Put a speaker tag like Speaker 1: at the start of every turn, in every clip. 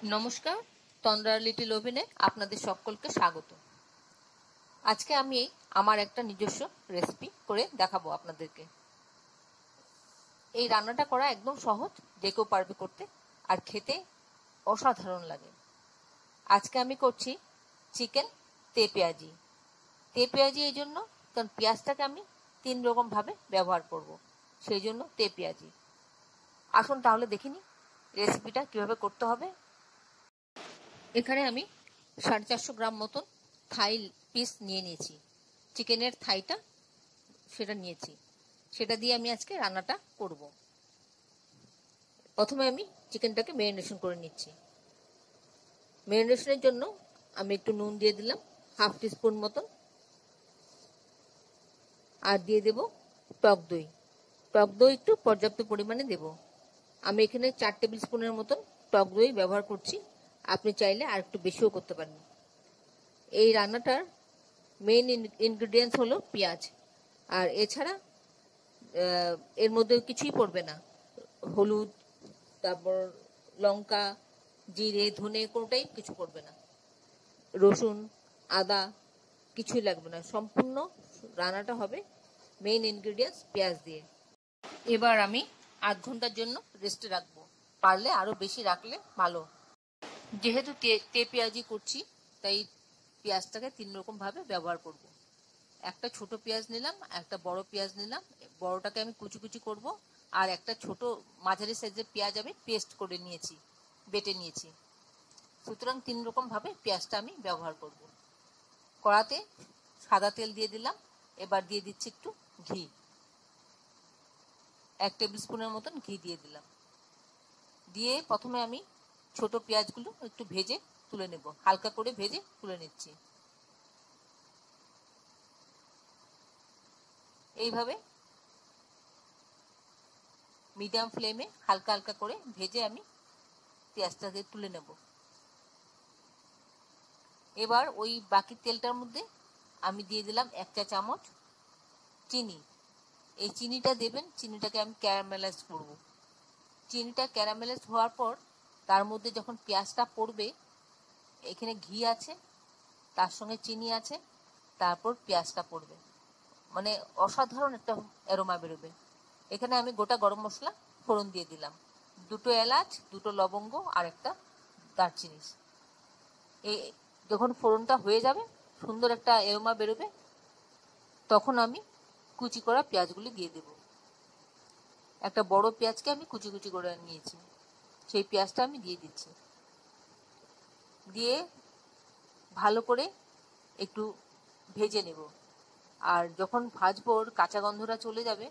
Speaker 1: নমস্কার, তন্দ্রা লিটিল ওভেনে আপনাদের সকলকে স্বাগত। আজকে আমি আমার একটা নিজস্ব রেসিপি করে দেখাবো আপনাদেরকে। এই রান্নাটা করা একদম সহজ, যে কেউ পারবে করতে, আর খেতে অসাধারণ লাগে। আজকে আমি করছি চিকেন তেপেঁয়াজি। তেপেঁয়াজি এই জন্য কারণ পেঁয়াজটাকে আমি 3 রকম ভাবে ব্যবহার করব, সেই জন্য তেপেঁয়াজি। আসুন তাহলে দেখিনি রেসিপিটা কিভাবে করতে হবে। এখানে আমি 450 গ্রাম মতন থাই পিস নিয়ে নিয়েছি। চিকেনের থাইটা সেটা নিয়েছি, সেটা দিয়ে আমি আজকে রান্নাটা করব। প্রথমে আমি চিকেনটাকে ম্যারিনেশন করে নিচ্ছি। ম্যারিনেশনের জন্য আমি একটু নুন দিয়ে দিলাম, হাফ টিস্পুন মতন, আর দিয়ে দেব টক দই। টক দই একটু পর্যাপ্ত পরিমাণে দেব। আমি এখানে 4 টেবিল স্পুনের মতন টক দই ব্যবহার করছি, আপনি চাইলে আর একটু বেশিও করতে পারেন। এই রান্নাটার মেইন ইনগ্রেডিয়েন্টস হলো পেঁয়াজ, আর এছাড়া এর মধ্যে কিছুই পড়বে না। হলুদ, তারপর লঙ্কা, জিরে, ধনে কোনোটাই কিছু পড়বে না। রসুন, আদা কিছুই লাগবে না। সম্পূর্ণ রান্নাটা হবে মেইন ইনগ্রেডিয়েন্টস পেঁয়াজ দিয়ে। এবার আমি আধ ঘন্টার জন্য রেস্টে রাখবো, পারলে আরো বেশি রাখলে ভালো। যেহেতু পেঁয়াজি করছি, তাই পেঁয়াজটাকে 3 রকম ভাবে ব্যবহার করব। একটা ছোট পেঁয়াজ নিলাম, একটা বড় পেঁয়াজ নিলাম। বড়টাকে আমি কুচি কুচি করব, আর একটা ছোট মাঝারি সাইজের পেঁয়াজ আমি পেস্ট করে নিয়েছি, বেটে নিয়েছি। সুতরাং 3 রকম ভাবে পেঁয়াজটা আমি ব্যবহার করব। কড়াতে সাদা তেল দিয়ে দিলাম। এবার দিয়ে দিচ্ছি একটু ঘি, 1 টেবিল স্পুনের মতন ঘি দিয়ে দিলাম। দিয়ে প্রথমে আমি ছোট পেঁয়াজগুলো একটু ভেজে তুলে নেব, হালকা করে ভেজে তুলে নিচ্ছি। এইভাবে মিডিয়াম ফ্লেমে হালকা হালকা করে ভেজে আমি পেঁয়াজটাকে তুলে নেব। এবার ওই বাকি তেলটার মধ্যে আমি দিয়ে দিলাম 1 চা চামচ চিনি। এই চিনিটা দেবেন, চিনিটাকে আমি ক্যারামেলাইজ করব। চিনিটা ক্যারামেলাইজ হওয়ার পর তার মধ্যে যখন পেঁয়াজটা পড়বে, এখানে ঘি আছে, তার সঙ্গে চিনি আছে, তারপর পেঁয়াজটা পড়বে, মানে অসাধারণ একটা অ্যারোমা বেরোবে। এখানে আমি গোটা গরম মশলা ফোড়ন দিয়ে দিলাম, 2 এলাচ, 2 লবঙ্গ, আর একটা দারচিনি। এই যখন ফোড়নটা হয়ে যাবে, সুন্দর একটা অ্যারোমা বেরোবে, তখন আমি কুচি করা পেঁয়াজগুলি দিয়ে দেব। একটা বড় পেঁয়াজকে আমি কুচি কুচি করে নিয়েছি, সেই পেঁয়াজটা আমি দিয়ে দিচ্ছি। দিয়ে ভালো করে একটু ভেজে নেব। আর যখন ভাজবো, ওর কাঁচা গন্ধটা চলে যাবে,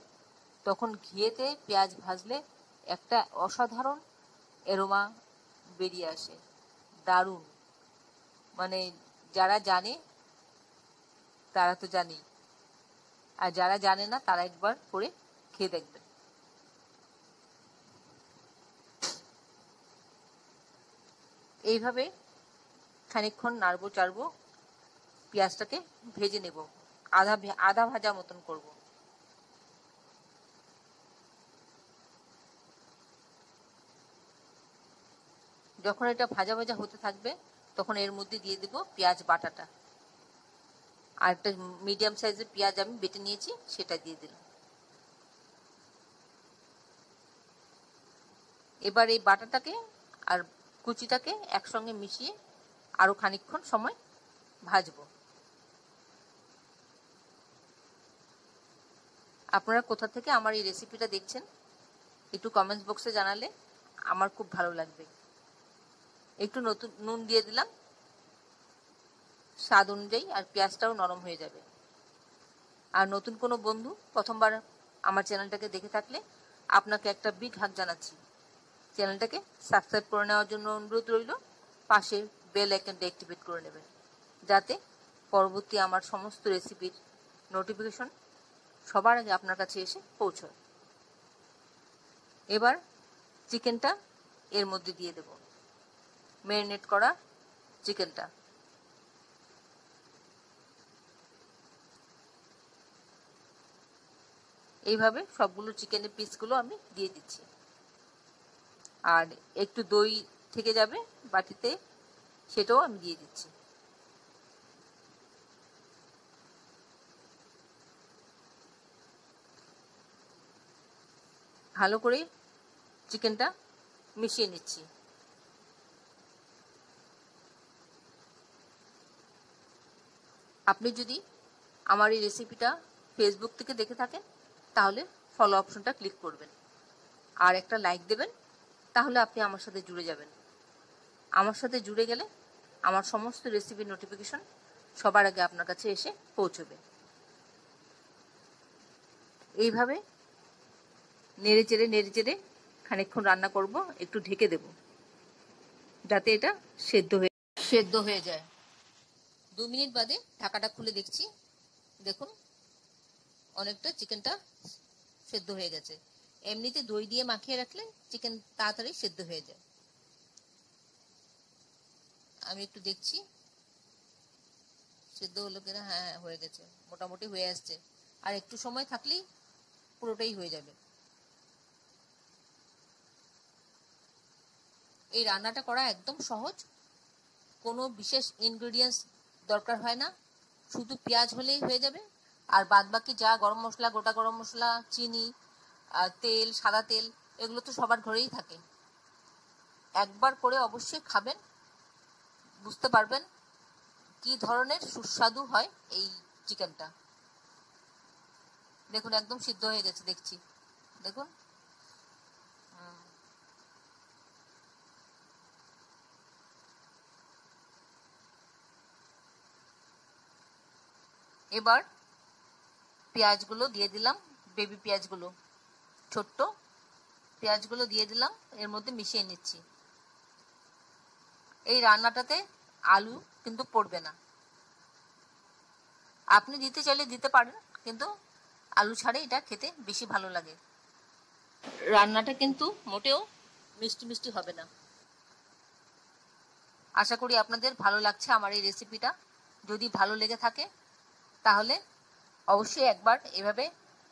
Speaker 1: তখন ঘিয়েতে পেঁয়াজ ভাজলে একটা অসাধারণ অ্যারোমা বেরিয়ে আসে, দারুণ। মানে যারা জানে তারা তো জানেই, আর যারা জানে না তারা একবার করে খেয়ে দেখবেন। এইভাবে খানিকক্ষণ নাড়বো চাড়বো, পেঁয়াজটাকে ভেজে নেব, আধা ভাজা মতন করব। যখন এটা ভাজা ভাজা হতে থাকবে, তখন এর মধ্যে দিয়ে দেব পেঁয়াজ বাটাটা। আর একটা মিডিয়াম সাইজের পেঁয়াজ আমি বেটে নিয়েছি, সেটা দিয়ে দিলাম। এবার এই বাটাটাকে আর কুচিটাকে একসঙ্গে মিশিয়ে আরো খানিকক্ষণ সময় ভাজবো। আপনারা কোথা থেকে আমার এই রেসিপিটা দেখছেন, একটু কমেন্টস বক্সে জানালে আমার খুব ভালো লাগবে। একটু নতুন নুন দিয়ে দিলাম স্বাদ অনুযায়ী, আর পেঁয়াজটাও নরম হয়ে যাবে। আর নতুন কোনো বন্ধু প্রথমবার আমার চ্যানেলটাকে দেখে থাকলে আপনাকে একটা বিগ হাগ জানাচ্ছি। চ্যানেলটাকে সাবস্ক্রাইব করে নেওয়ার জন্য অনুরোধ রইল। পাশে বেল আইকনটা অ্যাক্টিভেট করে নেবেন, যাতে পরবর্তী আমার সমস্ত রেসিপির নোটিফিকেশন সবার আগে আপনার কাছে এসে পৌঁছয়। এবার চিকেনটা এর মধ্যে দিয়ে দেব, ম্যারিনেট করা চিকেনটা। এইভাবে সবগুলো চিকেনের পিসগুলো আমি দিয়ে দিচ্ছি। আর একটু দই থেকে যাবে, বাটিতে, সেটাও আমি দিয়ে দিচ্ছি। ভালো করে চিকেনটা মিশিয়ে নিচ্ছি। আপনি যদি আমার এই রেসিপিটা ফেসবুক থেকে দেখে থাকেন তাহলে ফলো অপশনটা ক্লিক করবেন আর একটা লাইক দেবেন, তাহলে আপনি আমার সাথে জুড়ে যাবেন। আমার সাথে জুড়ে গেলে আমার সমস্ত রেসিপির নোটিফিকেশন সবার আগে আপনার কাছে এসে পৌঁছবে। এইভাবে নেড়ে চেড়ে খানিকক্ষণ রান্না করব, একটু ঢেকে দেব যাতে এটা সেদ্ধ হয়ে যায়। 2 মিনিট বাদে ঢাকাটা খুলে দেখছি, দেখুন অনেকটা চিকেনটা সেদ্ধ হয়ে গেছে। এমনিতে দই দিয়ে মাখিয়ে রাখলে চিকেন তাড়াতাড়ি সেদ্ধ হয়ে যায়। আমি একটু দেখছি সেদ্ধ হলো কিনা। হ্যাঁ, হয়ে গেছে, মোটামুটি হয়ে আসছে। আর একটু সময় থাকলেই পুরোটাই হয়ে যাবে। এই রান্নাটা করা একদম সহজ, কোনো বিশেষ ইনগ্রেডিয়েন্টস দরকার হয় না, শুধু পেঁয়াজ হলেই হয়ে যাবে। আর বাদবাকি যা গরম মশলা, গোটা গরম মশলা, চিনি, তেল, সাদা তেল, এগুলো তো সবার ঘরেই থাকে। একবার করে অবশ্যই খাবেন, বুঝতে পারবেন কি ধরনের সুস্বাদু হয় এই চিকেনটা। দেখুন একদম সিদ্ধ হয়ে গেছে, দেখছি, দেখুন। এবার পেঁয়াজগুলো দিয়ে দিলাম, বেবি পেঁয়াজগুলো, ছোট্ট পেঁয়াজগুলো দিয়ে দিলাম, এর মধ্যে মিশিয়ে নিচ্ছি। এই রান্নাটাতে আলু কিন্তু পড়বে না, আপনি দিতে চাইলে দিতে পারেন, কিন্তু আলু ছাড়া এটা খেতে বেশি ভালো লাগে। রান্নাটা কিন্তু মোটেও মিষ্টি মিষ্টি হবে না। আশা করি আপনাদের ভালো লাগছে আমার এই রেসিপিটা। যদি ভালো লেগে থাকে তাহলে অবশ্যই একবার এভাবে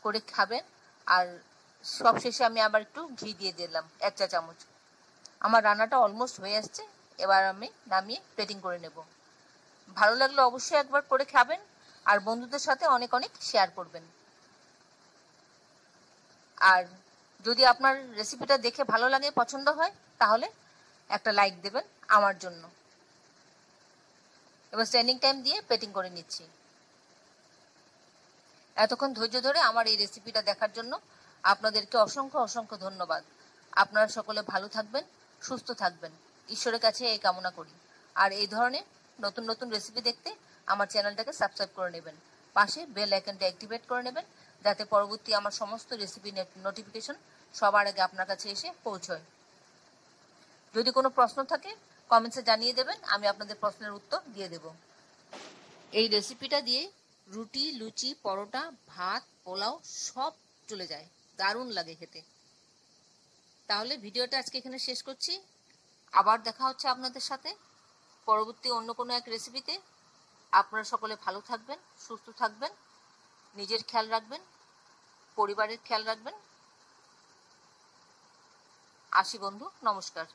Speaker 1: করে খাবেন। আর সব শেষে আমি আবার একটু ঘি দিয়ে দিলাম 1 চা চামচ। আমার রান্নাটা অলমোস্ট হয়ে আসছে, এবার আমি নামিয়ে প্লেটিং করে নেব। ভালো লাগলে অবশ্যই একবার করে খাবেন আর বন্ধুদের সাথে অনেক অনেক শেয়ার করবেন। আর যদি আপনার রেসিপিটা দেখে ভালো লাগে, পছন্দ হয়, তাহলে একটা লাইক দেবেন আমার জন্য। এবার স্ট্যান্ডিং টাইম দিয়ে প্লেটিং করে নিচ্ছি। এতক্ষণ ধৈর্য ধরে আমার এই রেসিপিটা দেখার জন্য আপনাদেরকে অসংখ্য অসংখ্য ধন্যবাদ। আপনারা সকলে ভালো থাকবেন, সুস্থ থাকবেন, ঈশ্বরের কাছে এই কামনা করি। আর এই ধরনের নতুন নতুন রেসিপি দেখতে আমার চ্যানেলটাকে সাবস্ক্রাইব করে নেবেন, পাশে বেল আইকনটা অ্যাক্টিভেট করে নেবেন, যাতে পরবর্তী আমার সমস্ত রেসিপি নোটিফিকেশন সবার আগে আপনার কাছে এসে পৌঁছয়। যদি কোনো প্রশ্ন থাকে কমেন্টসে জানিয়ে দেবেন, আমি আপনাদের প্রশ্নের উত্তর দিয়ে দেব। এই রেসিপিটা দিয়ে রুটি, লুচি, পরোটা, ভাত, পোলাও সব চলে যায়, দারুণ লাগে খেতে। তাহলে ভিডিওটা আজকে এখানে শেষ করছি। আবার দেখা হচ্ছে আপনাদের সাথে পরবর্তী অন্য কোনো এক রেসিপিতে। আপনারা সকলে ভালো থাকবেন, সুস্থ থাকবেন, নিজের খেয়াল রাখবেন, পরিবারের খেয়াল রাখবেন। আসি বন্ধু, নমস্কার।